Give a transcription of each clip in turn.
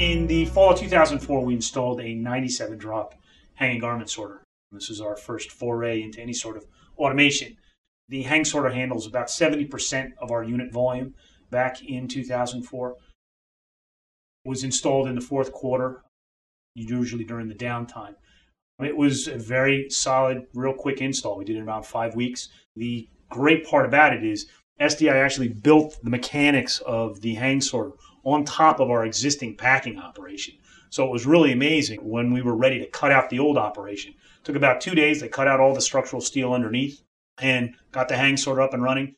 In the fall of 2004, we installed a 97 drop hanging garment sorter. This is our first foray into any sort of automation. The hang sorter handles about 70% of our unit volume back in 2004. It was installed in the fourth quarter, usually during the downtime. It was a very solid, real quick install. We did it in about 5 weeks. The great part about it is SDI actually built the mechanics of the hang sorter on top of our existing packing operation. So it was really amazing when we were ready to cut out the old operation. It took about 2 days. They cut out all the structural steel underneath and got the hang sorter up and running.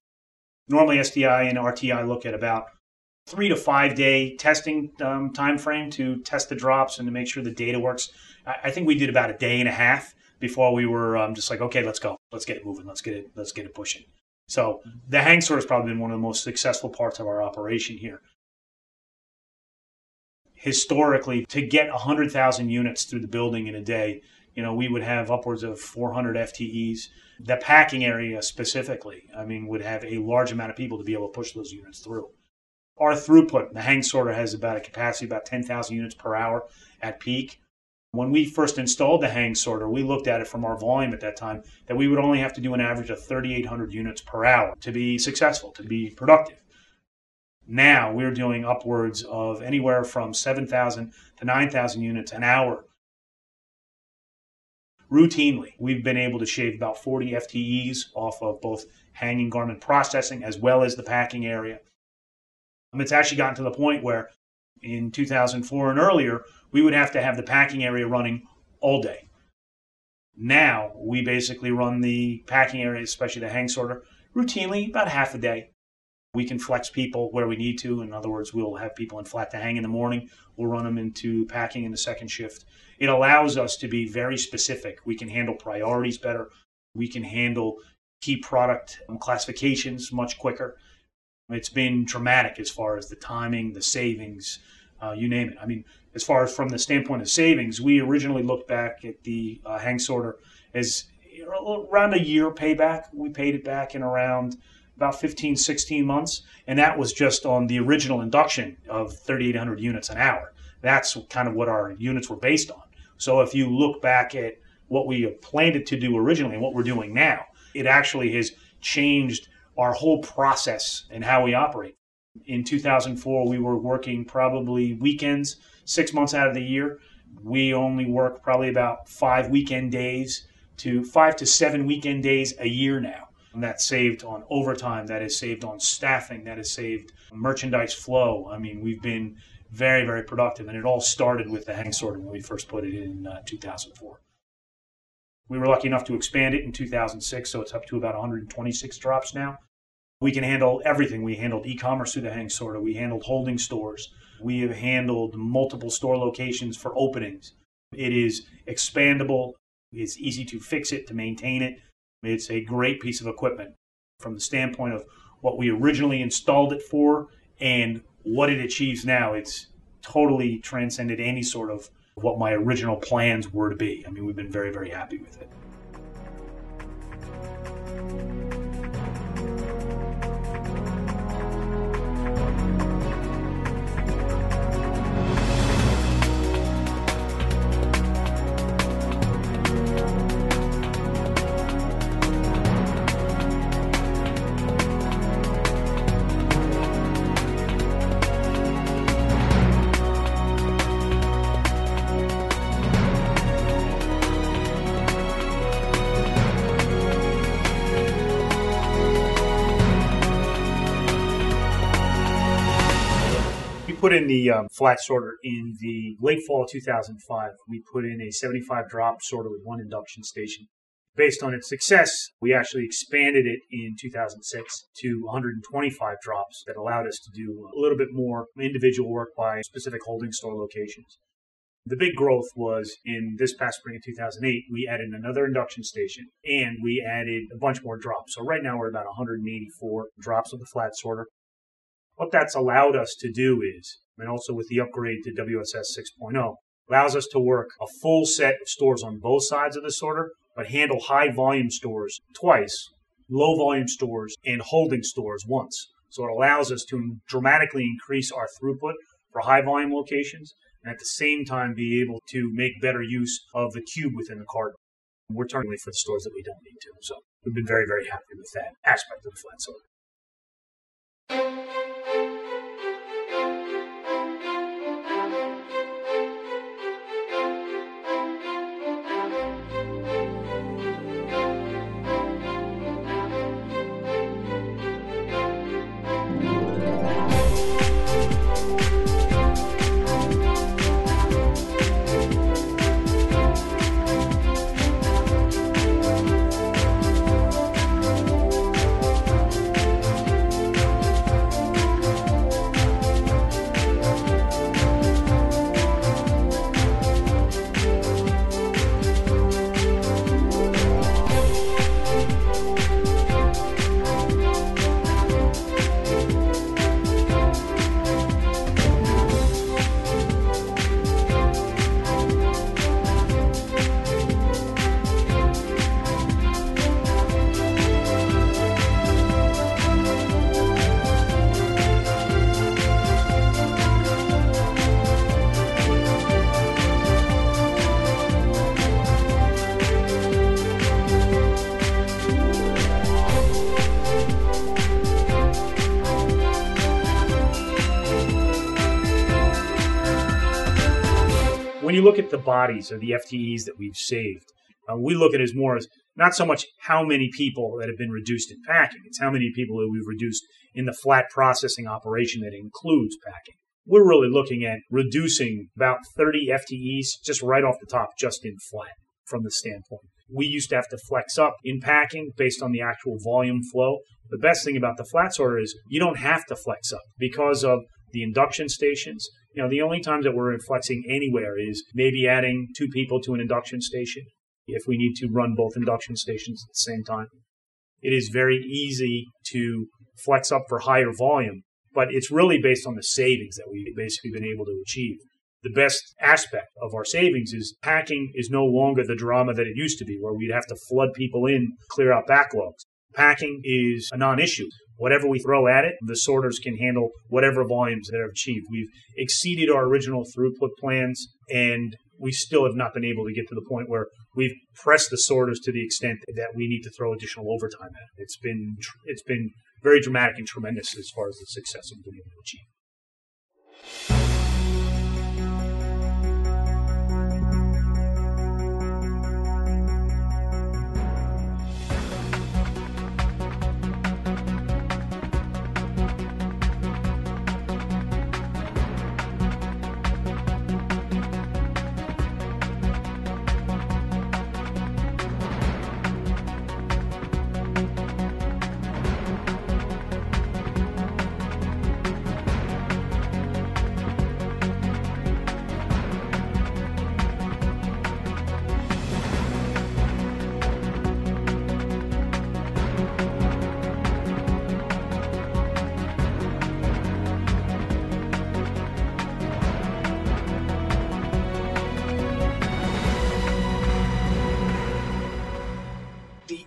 Normally SDI and RTI look at about 3 to 5 day testing time frame to test the drops and to make sure the data works. I think we did about a day and a half before we were just like, okay, let's go. Let's get it moving. Let's get it pushing. So the hang sorter has probably been one of the most successful parts of our operation here. Historically, to get 100,000 units through the building in a day, we would have upwards of 400 FTEs. The packing area specifically, would have a large amount of people to be able to push those units through. Our throughput, the hang sorter has about a capacity of about 10,000 units per hour at peak. When we first installed the hang sorter, we looked at it from our volume at that time that we would only have to do an average of 3,800 units per hour to be successful, to be productive. Now we're doing upwards of anywhere from 7,000 to 9,000 units an hour. Routinely, we've been able to shave about 40 FTEs off of both hanging garment processing as well as the packing area. It's actually gotten to the point where in 2004 and earlier, we would have to have the packing area running all day. Now we basically run the packing area, especially the hang sorter, routinely about half a day. We can flex people where we need to. In other words, we'll have people in flat to hang in the morning. We'll run them into packing in the second shift. It allows us to be very specific. We can handle priorities better. We can handle key product classifications much quicker. It's been dramatic as far as the timing, the savings, you name it. As far as from the standpoint of savings, we originally looked back at the hang sorter as around a year payback. We paid it back in around about 15, 16 months, and that was just on the original induction of 3,800 units an hour. That's kind of what our units were based on. So if you look back at what we planned it to do originally and what we're doing now, it actually has changed our whole process and how we operate. In 2004, we were working probably weekends 6 months out of the year. We only work probably about 5 to 7 weekend days a year now. And that's saved on overtime, that is saved on staffing, that is saved merchandise flow. We've been very, very productive, and it all started with the hang sorter when we first put it in 2004. We were lucky enough to expand it in 2006, so it's up to about 126 drops now. We can handle everything. We handled e-commerce through the hang sorter. We handled holding stores. We have handled multiple store locations for openings. It is expandable. It's easy to fix it, to maintain it. It's a great piece of equipment from the standpoint of what we originally installed it for and what it achieves now. It's totally transcended any sort of what my original plans were to be. We've been very, very happy with it. We put in the flat sorter in the late fall of 2005. We put in a 75 drop sorter with one induction station. Based on its success, we actually expanded it in 2006 to 125 drops that allowed us to do a little bit more individual work by specific holding store locations. The big growth was in this past spring of 2008, we added another induction station and we added a bunch more drops. So right now we're about 184 drops of the flat sorter. What that's allowed us to do is, and also with the upgrade to WSS 6.0, allows us to work a full set of stores on both sides of the sorter, but handle high volume stores twice, low volume stores, and holding stores once. So it allows us to dramatically increase our throughput for high volume locations, and at the same time be able to make better use of the cube within the carton. We're targeting for the stores that we don't need to. So we've been very, very happy with that aspect of the flat sorter. When you look at the bodies or the FTEs that we've saved, we look at it as more as not so much how many people that have been reduced in packing, it's how many people that we've reduced in the flat processing operation that includes packing. We're really looking at reducing about 30 FTEs just right off the top, just in flat from the standpoint. We used to have to flex up in packing based on the actual volume flow. The best thing about the flat sorter is you don't have to flex up because of the induction stations. The only times that we're flexing anywhere is maybe adding 2 people to an induction station if we need to run both induction stations at the same time. It is very easy to flex up for higher volume, but it's really based on the savings that we've basically been able to achieve. The best aspect of our savings is packing is no longer the drama that it used to be, where we'd have to flood people in, clear out backlogs. Packing is a non-issue. Whatever we throw at it, the sorters can handle whatever volumes that are achieved. We've exceeded our original throughput plans, and we still have not been able to get to the point where we've pressed the sorters to the extent that we need to throw additional overtime at it. It's been very dramatic and tremendous as far as the success we've been able to achieve.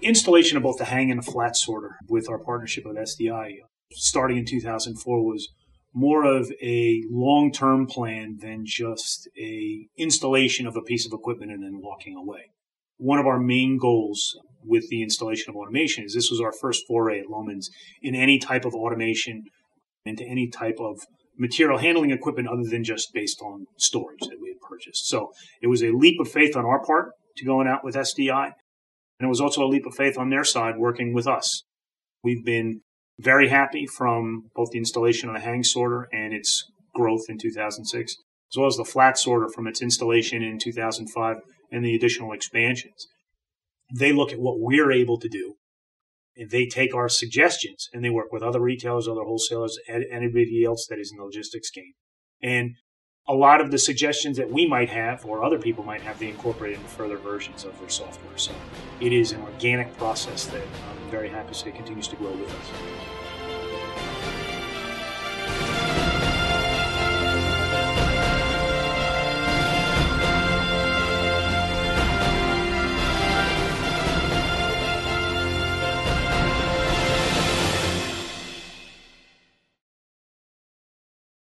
Installation of both the hang and the flat sorter with our partnership with SDI starting in 2004 was more of a long-term plan than just a installation of a piece of equipment and then walking away. One of our main goals with the installation of automation is this was our first foray at Loehmann's in any type of automation into any type of material handling equipment other than just based on storage that we had purchased. So it was a leap of faith on our part to going out with SDI. And it was also a leap of faith on their side working with us. We've been very happy from both the installation of the hang sorter and its growth in 2006, as well as the flat sorter from its installation in 2005 and the additional expansions. They look at what we're able to do, and they take our suggestions, and they work with other retailers, other wholesalers, and anybody else that is in the logistics game. And a lot of the suggestions that we might have or other people might have, they incorporate into further versions of their software. So it is an organic process that I'm very happy to say continues to grow with us.